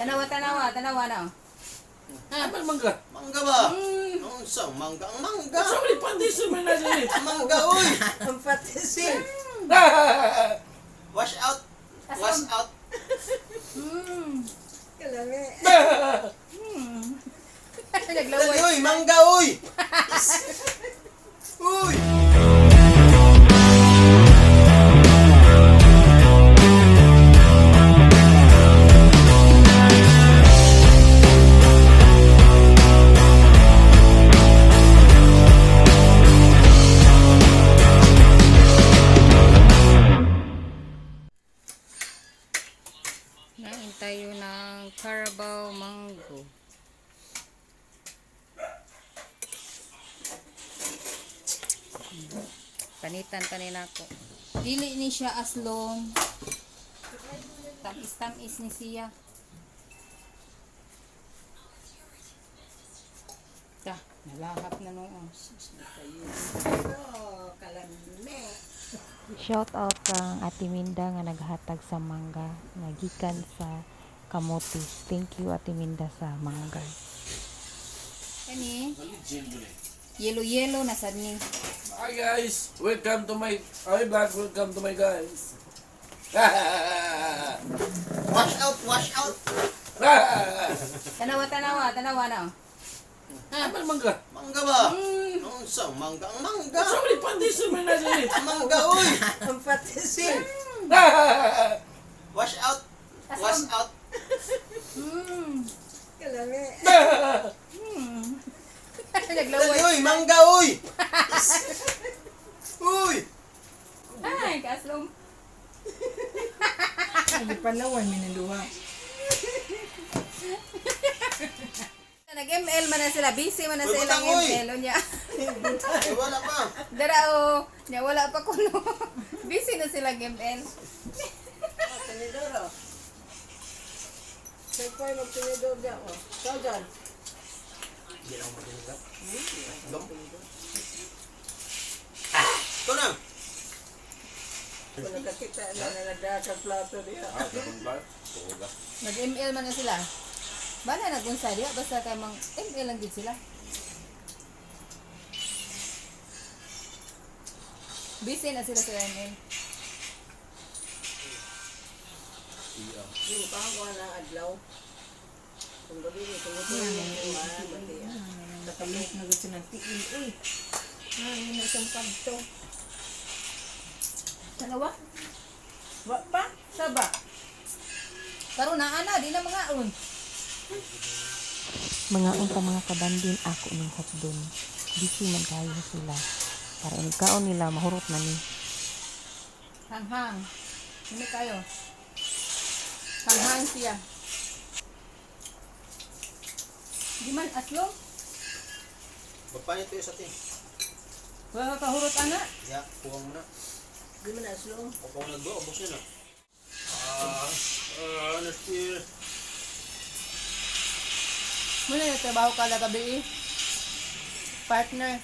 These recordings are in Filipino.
Tanawa na. Ano mangga? Mangga ba? Ang isang mangga. Ang mangga. Sa mga pandis naman na siya. Ang mangga, uy. Ang patisin. Wash out. Wash out. Kalami. Naglaway. Uy, mangga, uy. Uy. Nain tayo ng Carabao Mango. Panitan pa nila ko. Dili ni siya aslong. Tamis-tamis ni siya. Nalahap na noon. Oh, kalami. Shout out kang Ate Minda nga naghatag sa mangga nga gikan sa kamotes. Thank you Ate Minda sa mangga. Kani? Yellow na sad ni. Hi guys, welcome to my vlog, welcome to my guys. Wash out, wash out. Tanawa na. Ano mangga? Mangga ba? Ang isang mangga. Ang mangga. Sa mga pandis naman na siya. Ang mangga, uy. Ang patisin. Wash out. Wash out. Kalami. Naglaway. Uy, mangga, uy. Uy. Ay, kaslong. Hindi palawan, minaluha. Nag-ML man na sila. Busy man na Uy, sa ilang butang, uy. ML. Nya. Ay, wala pa. Darao. Nya wala pa kuno. Busy na sila ML. Tinidoro. Siyempre, magtinidor niya ako. Ikaw dyan. Ito na. Kung nakakita na nalada sa plato niya. Nag-ML man na sila. Bana nagunsa diya basta kay mang ML lang gid sila. Busy na sila sa ML. Yung pangkuha ng adlaw. Kung gabi ni tumutuloy yung kuha, mati yan. Nakamit na gusto ng tiin. Uy! Yun na isang pagto. Dalawa? Wa pa? Saba. Karon na ana di na mga un. Mga unta mga kabandin ako ning hotdon. Busy man kayo sila. Para inigkaon nila mahurot na ni. Hanghang. Hindi kayo. Hanghang siya. Di man aslong. Bapayin ito yung sa atin. Wala ka hurot ana. Ya, kuwang mo na. Di mo na aslong. O kung nagdo, abos yun na. Nasir. Muna yung trabaho ka lang gabi eh. Partner.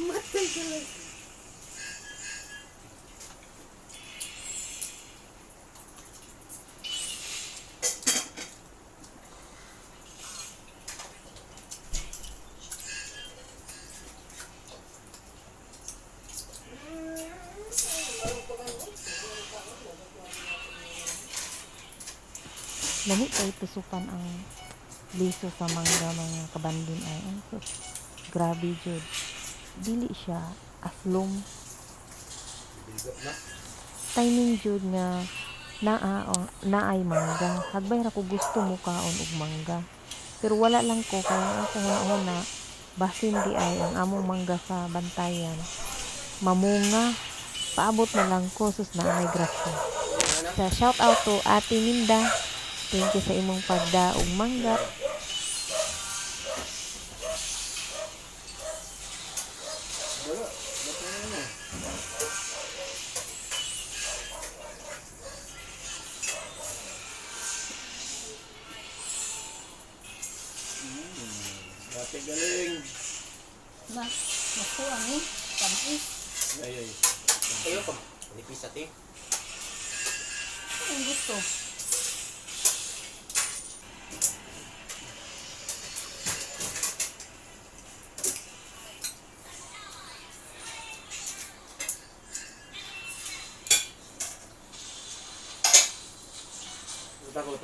Matay ka lang. Lami kay tusukan ang liso sa mangga mga kabandin ay grabe jud. Dili siya aslom. Timing jud nga naay mangga. Hagbay ra ko gusto mo kaon og mangga. Pero wala lang ko kaya ako nga na basin di ay ang among mangga sa bantayan. Mamunga. Paabot na lang ko sus na may grasya. Sa shout out to Ate Minda. Thank you sa imong pagdaog mangga. Dati galing. Na, nakuha ni. Tamis. Ay. Ayoko. Nipis ate. Ano yung gusto? Takot.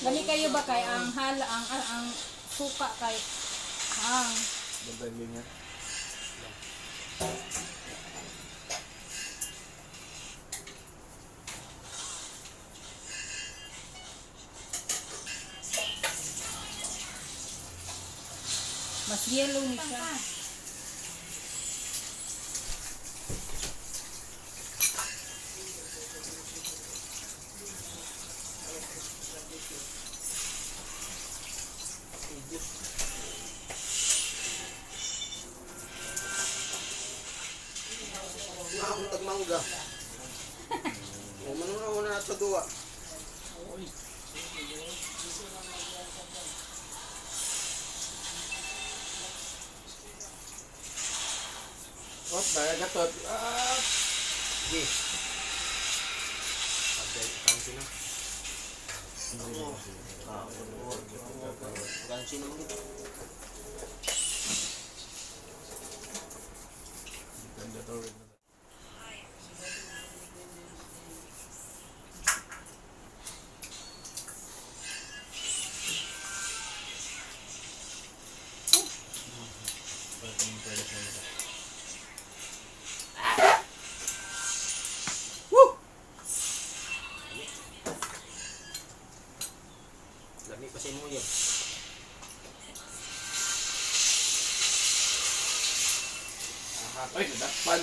Gani kayo ba kay ang hala ang suka kay ang Bandang nga. mas yellow ni siya. Ako tagmangga. O manuna na sa duwa. What? Nagagatot. Sige. Kansi na. Kansi na mga. Lami pa sa mo yan. Ay, nadakpan.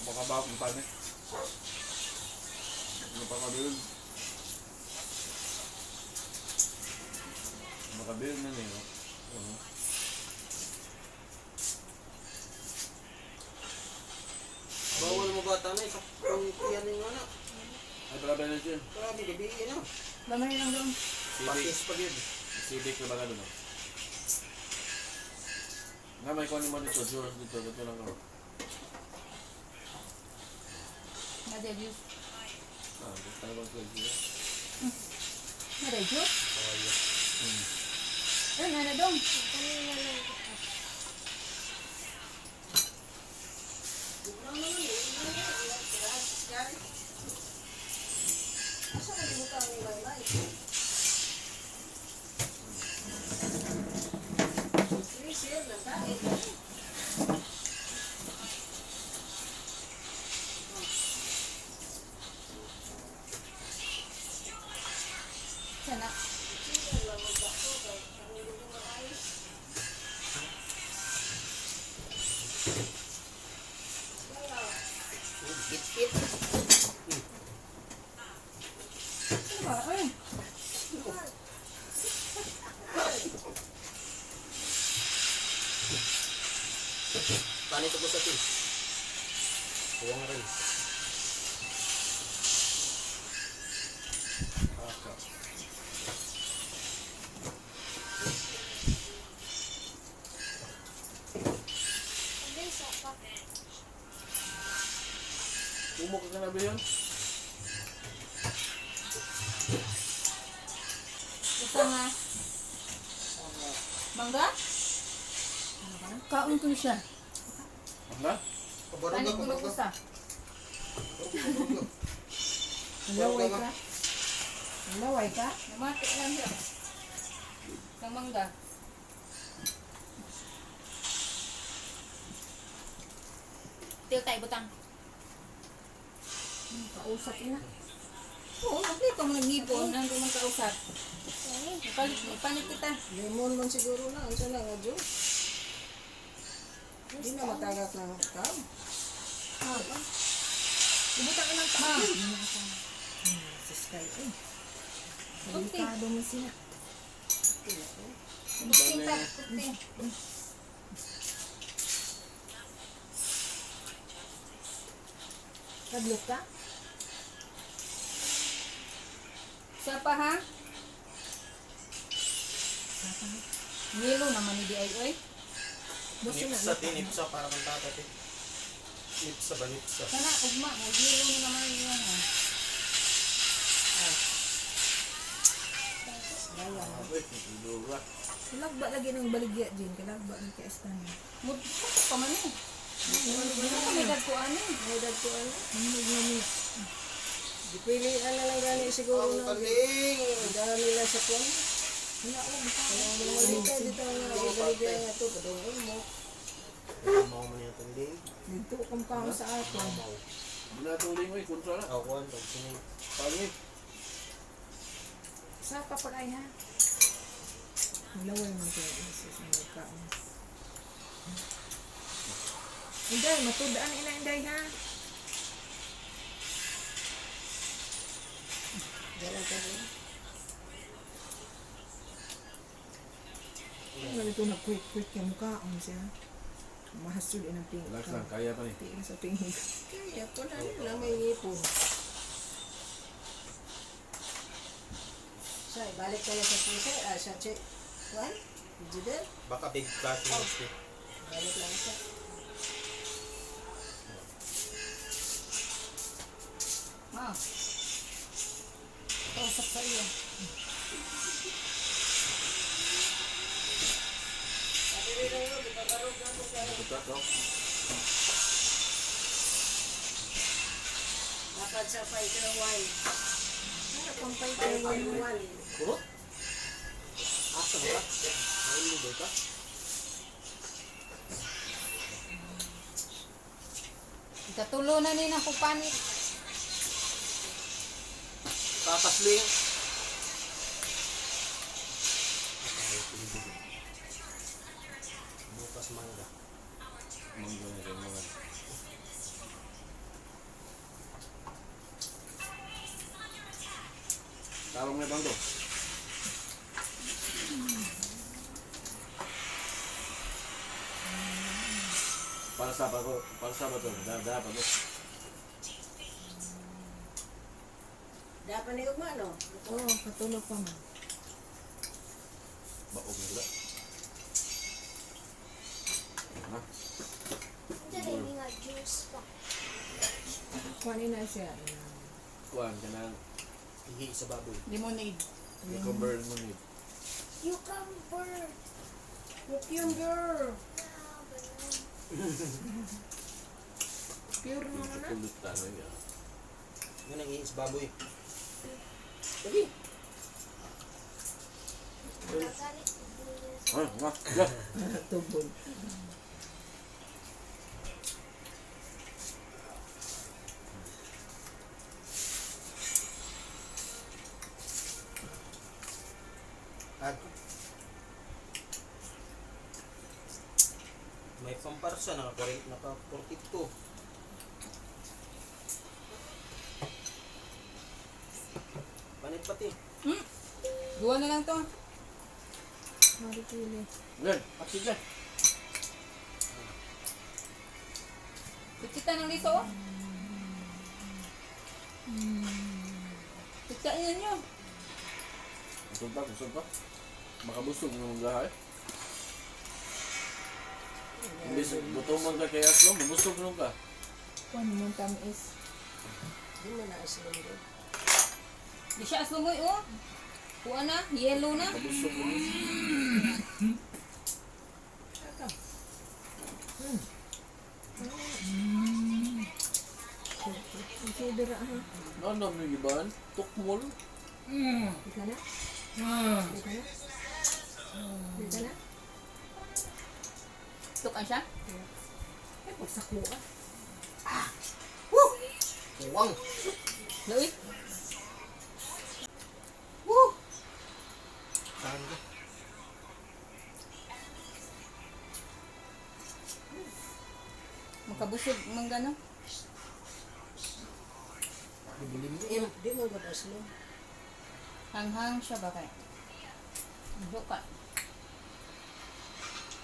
Baka ba akong panik? Ano pa kabilog? Makabilog na niyo. Bawal mo bata na isa kung tiyan yung ano. Ay, pala ba na dyan? Grabe gabi na. Lamay lang doon. Pakis pa yun. Civic na ba ka doon? Nga, may kuha ni mo dito. George dito. Dito lang ako. Na-debut. Gusto na bang kwento yun? Na-debut? Ano na doon? Sana. Kit-kit. Ay. Paano ito po sa atin? Huwag rin. Umok ka na ba yun? Gusto nga. Mangga? Kaon ko siya. Ano? Panik ko lang usa. Laway ka. Laway ka. Namati lang siya. Ng mangga. Tiyo tayo butang. Kausap na. Oo, naglito mo nag-ngipon. Nandun mong kausap. Panik kita. Lemon man siguro na. Ang sana nga, Jo. Hindi na matagak ng kam. Ibutang ka ng taon. Sa sky. Eh. Kunti. Delikado mo siya. Kunti ta. Kunti. Kadlok ka? Sa pa ha? Yelo naman ni Di oy. Basta na. Nipsa, tinipsa, para kang tatat eh. Nipsa ba, nipsa? Sana ugma, yelo na naman yun. Wait, nagdura. Kalagba lagi ng baligya din. Kalagba ng kaestan. Mudpok pa man eh. Hindi ko may dad ko ano. May dag ko ano? Hindi namin. Di pwede ano lang gani siguro Ang na. kaling! Dahil nila sa kwan. Wala ko. Dito dito nga. Baligya nga ito. Padungin mo. Mau man yung tanding. Dito kung kamo sa ato. Muna tuloy mo eh, kontra na. Ako, ang pagsinay. Paano eh? Sa kapalay ha. Laway mo ito. Isus na magkaon. Inday, matudaan ina Inday ha. Dala ka rin. Ano ito nag-quick yung mukhaon siya. Mahasod ang pingin. Relax lang, kaya pa ni. Tingin sa pingin. Kaya ko na rin lang may ngipon. Siya, balik tayo sa pusa. Siya, check. Kuhan? Judel? Baka big flat mo siya. Balik lang siya. Ma. Kausap sa iyo. Kontra ko. Dapat sa fighter one. Ano pang fighter one? Kurot? Asa ba? Ayun mo ba ka? Ikatulo na ni na ko panit. Tatasling. Bukas mangga. Mangga na rin mga. Tarong na bang to? Para sa ba to? Dapat to. Dapat ni Ugma, no? Oo, katulog pa man. Baog na sila. Ha? Kuhanin na siya. Kuhan ka ng Ihi sa baboy. Lemonade. cucumber mo ni. Yung girl. Pure naman na. Kulot tanay ya. Yun ang ihi sa baboy. Lagi. Ha? Nga? Ya. Tubol. At may pamparsa, naka-42. Panit pati. Dua na lang to. Maripili. Gan, paksit na. Kutita ng dito oh. Kutain nyo. Kusog pa. Makabusog ng gahay. Imbis butong ka kay Aslo, mabusog nung ka. Kuhanin mo ang tamis. Hindi mo na aslong doon. Di siya asungoy oh. Kuha na, yellow na. Mabusog nung. Aka. Consider ha. Ano mo yung iban? Tukmol. Ika na? Ika na? Ika na? Tukan siya. Ay, pagsakuha. Tuwang! Loit. Saan ka? Makabusog mang gano. Bibilim mo. Di mo ba aslong? Hanghang siya ba kaya? Duka.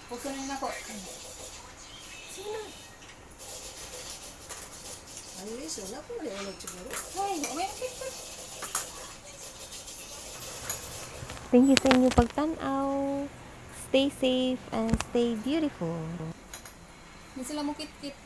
Pusunin ako. Sino? Ay, so na ko maliwanag siguro. Hoy, may picture. Thank you sa inyo pagtanaw. Stay safe and stay beautiful. Hindi sila mo kit-kit.